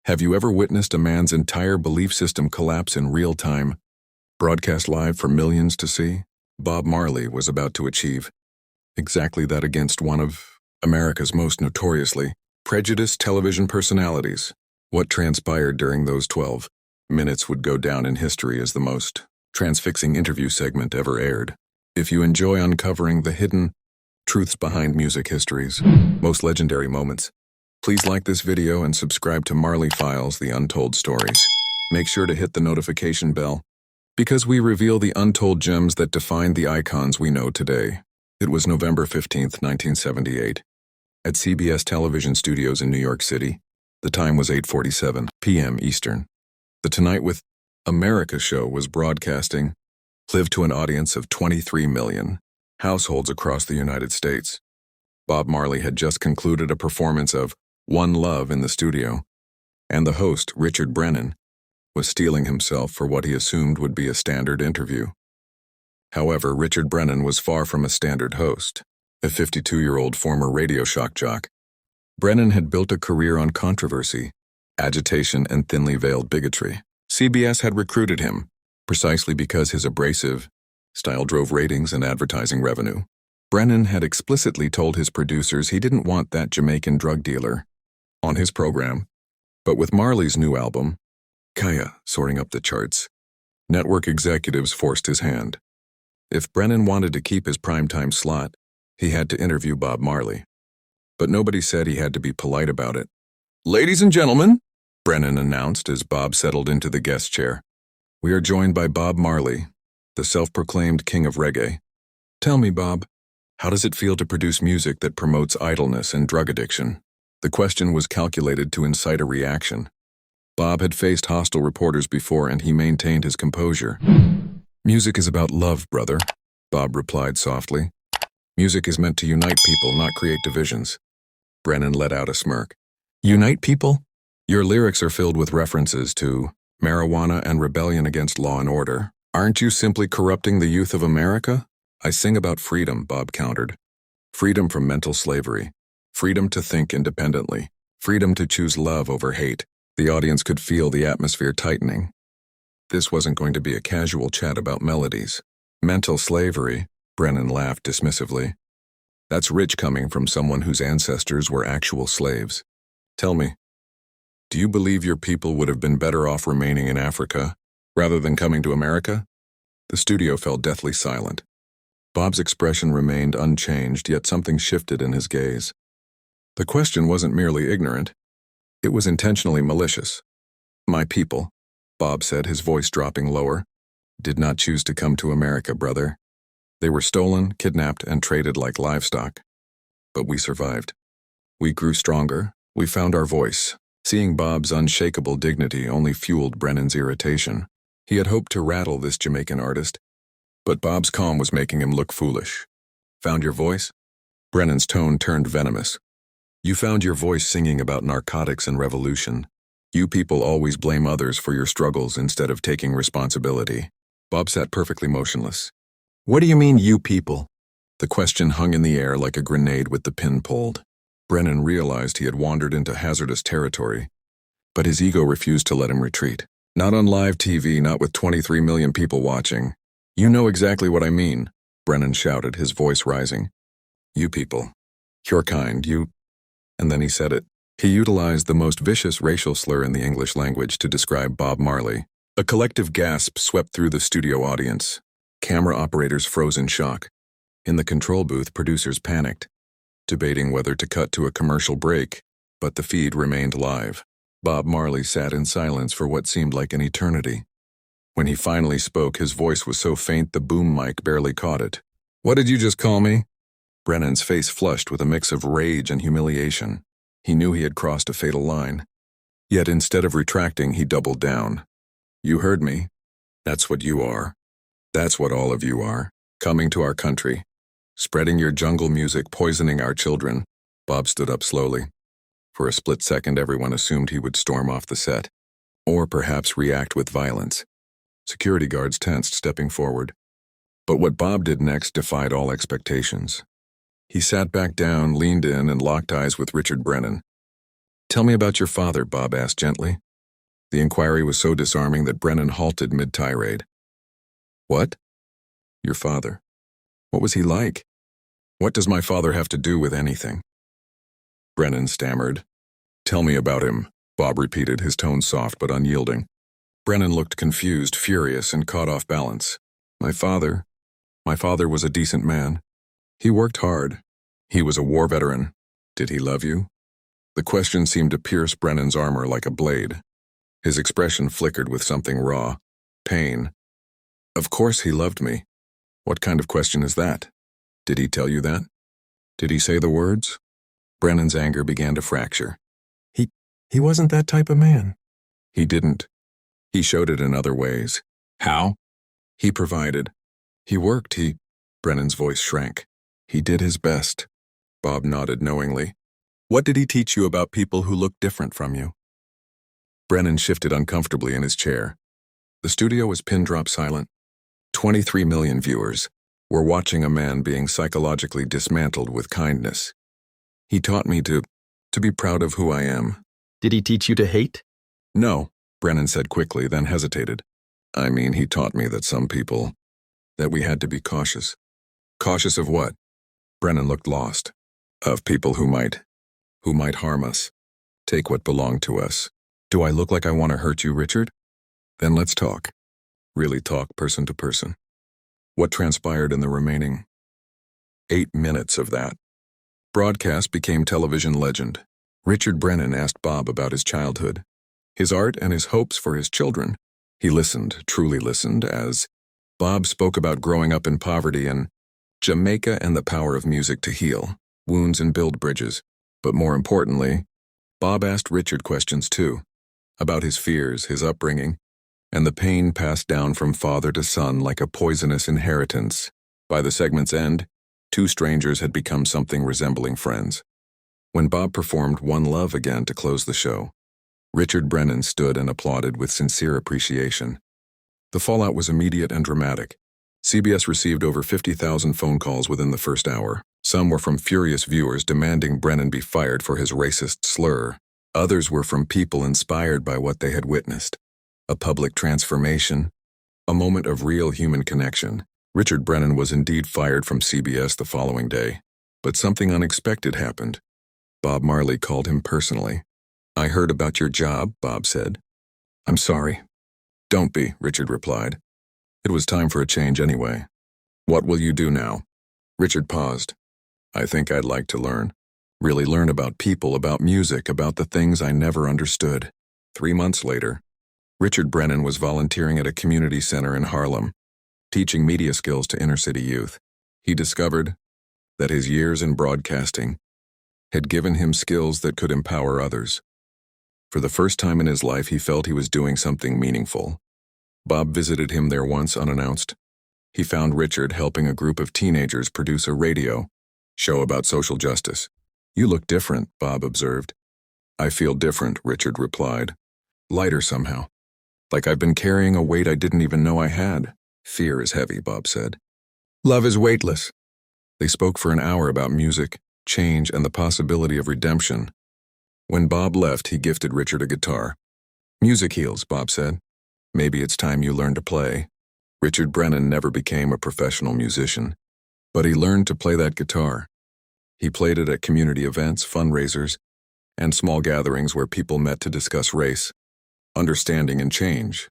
Have you ever witnessed a man's entire belief system collapse in real time, broadcast live for millions to see? Bob Marley was about to achieve exactly that against one of America's most notoriously prejudiced television personalities. What transpired during those 12 minutes would go down in history as the most transfixing interview segment ever aired. If you enjoy uncovering the hidden truths behind music history's most legendary moments, please like this video and subscribe to Marley Files, the Untold Stories. Make sure to hit the notification bell, because we reveal the untold gems that defined the icons we know today. It was November 15th, 1978, at CBS television studios in New York City. The time was 8:47 p.m. Eastern. The Tonight with America show was broadcasting live to an audience of 23 million households across the United States. Bob Marley had just concluded a performance of One Love in the studio, and the host, Richard Brennan, was steeling himself for what he assumed would be a standard interview. However, Richard Brennan was far from a standard host. A 52-year-old former radio shock jock, Brennan had built a career on controversy, agitation, and thinly veiled bigotry. CBS had recruited him precisely because his abrasive style drove ratings and advertising revenue. Brennan had explicitly told his producers he didn't want that Jamaican drug dealer on his program. But with Marley's new album, Kaya, soaring up the charts, network executives forced his hand. If Brennan wanted to keep his primetime slot, he had to interview Bob Marley. But nobody said he had to be polite about it. "Ladies and gentlemen," Brennan announced as Bob settled into the guest chair, "we are joined by Bob Marley, the self-proclaimed king of reggae. Tell me, Bob, how does it feel to produce music that promotes idleness and drug addiction?" The question was calculated to incite a reaction. Bob had faced hostile reporters before, and he maintained his composure. "Music is about love, brother," Bob replied softly. "Music is meant to unite people, not create divisions." Brennan let out a smirk. "Unite people? Your lyrics are filled with references to marijuana and rebellion against law and order. Aren't you simply corrupting the youth of America?" "I sing about freedom," Bob countered. "Freedom from mental slavery. Freedom to think independently. Freedom to choose love over hate." The audience could feel the atmosphere tightening. This wasn't going to be a casual chat about melodies. "Mental slavery," Brennan laughed dismissively. "That's rich coming from someone whose ancestors were actual slaves. Tell me, do you believe your people would have been better off remaining in Africa rather than coming to America?" The studio fell deathly silent. Bob's expression remained unchanged, yet something shifted in his gaze. The question wasn't merely ignorant. It was intentionally malicious. "My people," Bob said, his voice dropping lower, "did not choose to come to America, brother. They were stolen, kidnapped, and traded like livestock. But we survived. We grew stronger. We found our voice." Seeing Bob's unshakable dignity only fueled Brennan's irritation. He had hoped to rattle this Jamaican artist, but Bob's calm was making him look foolish. "Found your voice?" Brennan's tone turned venomous. "You found your voice singing about narcotics and revolution. You people always blame others for your struggles instead of taking responsibility." Bob sat perfectly motionless. "What do you mean, you people?" The question hung in the air like a grenade with the pin pulled. Brennan realized he had wandered into hazardous territory, but his ego refused to let him retreat. "Not on live TV, not with 23 million people watching." "You know exactly what I mean," Brennan shouted, his voice rising. "You people. Your kind, you—" And then he said it. He utilized the most vicious racial slur in the English language to describe Bob Marley. A collective gasp swept through the studio audience. Camera operators froze in shock. In the control booth, producers panicked, debating whether to cut to a commercial break, but the feed remained live. Bob Marley sat in silence for what seemed like an eternity. When he finally spoke, his voice was so faint the boom mic barely caught it. "What did you just call me?" Brennan's face flushed with a mix of rage and humiliation. He knew he had crossed a fatal line. Yet instead of retracting, he doubled down. "You heard me. That's what you are. That's what all of you are. Coming to our country. Spreading your jungle music, poisoning our children." Bob stood up slowly. For a split second, everyone assumed he would storm off the set, or perhaps react with violence. Security guards tensed, stepping forward. But what Bob did next defied all expectations. He sat back down, leaned in, and locked eyes with Richard Brennan. Tell me about your father, Bob asked gently. The inquiry was so disarming that Brennan halted mid-tirade. What? Your father. What was he like? What does my father have to do with anything? Brennan stammered. Tell me about him, Bob repeated, his tone soft but unyielding. Brennan looked confused, furious, and caught off balance. My father was a decent man. He worked hard. He was a war veteran. Did he love you? The question seemed to pierce Brennan's armor like a blade. His expression flickered with something raw. Pain. Of course he loved me. What kind of question is that? Did he tell you that? Did he say the words? Brennan's anger began to fracture. He wasn't that type of man. He didn't. He showed it in other ways. How? He provided. He worked. Brennan's voice shrank. He did his best. Bob nodded knowingly. What did he teach you about people who looked different from you? Brennan shifted uncomfortably in his chair. The studio was pin-drop silent. 23 million viewers were watching a man being psychologically dismantled with kindness. He taught me to be proud of who I am. Did he teach you to hate? No, Brennan said quickly, then hesitated. I mean, he taught me that we had to be cautious. Cautious of what? Brennan looked lost. Of people who might harm us. Take what belonged to us. Do I look like I want to hurt you, Richard? Then let's talk. Really talk, person to person. What transpired in the remaining 8 minutes of that? Broadcast became television legend. Richard Brennan asked Bob about his childhood, his art and his hopes for his children. He listened, truly listened, as Bob spoke about growing up in poverty in Jamaica and the power of music to heal wounds and build bridges. But more importantly, Bob asked Richard questions too, about his fears, his upbringing, and the pain passed down from father to son like a poisonous inheritance. By the segment's end, two strangers had become something resembling friends. When Bob performed One Love again to close the show, Richard Brennan stood and applauded with sincere appreciation. The fallout was immediate and dramatic. CBS received over 50,000 phone calls within the first hour. Some were from furious viewers demanding Brennan be fired for his racist slur. Others were from people inspired by what they had witnessed. A public transformation, a moment of real human connection. Richard Brennan was indeed fired from CBS the following day. But something unexpected happened. Bob Marley called him personally. I heard about your job, Bob said. I'm sorry. Don't be, Richard replied. It was time for a change anyway. What will you do now? Richard paused. I think I'd like to learn. Really learn about people, about music, about the things I never understood. 3 months later, Richard Brennan was volunteering at a community center in Harlem, teaching media skills to inner-city youth. He discovered that his years in broadcasting had given him skills that could empower others. For the first time in his life, he felt he was doing something meaningful. Bob visited him there once unannounced. He found Richard helping a group of teenagers produce a radio show about social justice. You look different, Bob observed. I feel different, Richard replied. Lighter somehow. Like I've been carrying a weight I didn't even know I had. Fear is heavy, Bob said. Love is weightless. They spoke for an hour about music, change, and the possibility of redemption. When Bob left, he gifted Richard a guitar. Music heals, Bob said. Maybe it's time you learn to play. Richard Brennan never became a professional musician, but he learned to play that guitar. He played it at community events, fundraisers, and small gatherings where people met to discuss race, understanding, and change.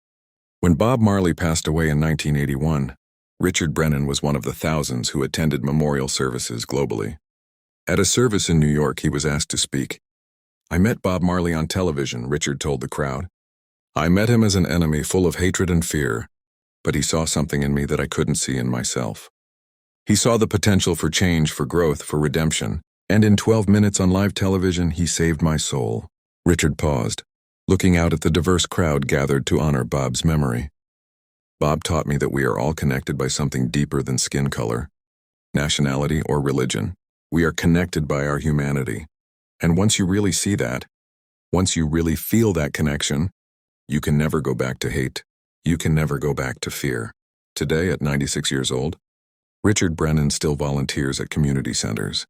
When Bob Marley passed away in 1981, Richard Brennan was one of the thousands who attended memorial services globally. At a service in New York, he was asked to speak. I met Bob Marley on television, Richard told the crowd. I met him as an enemy full of hatred and fear, but he saw something in me that I couldn't see in myself. He saw the potential for change, for growth, for redemption, and in 12 minutes on live television, he saved my soul. Richard paused, looking out at the diverse crowd gathered to honor Bob's memory. Bob taught me that we are all connected by something deeper than skin color, nationality, or religion. We are connected by our humanity. And once you really see that, once you really feel that connection, you can never go back to hate. You can never go back to fear. Today, at 96 years old, Richard Brennan still volunteers at community centers.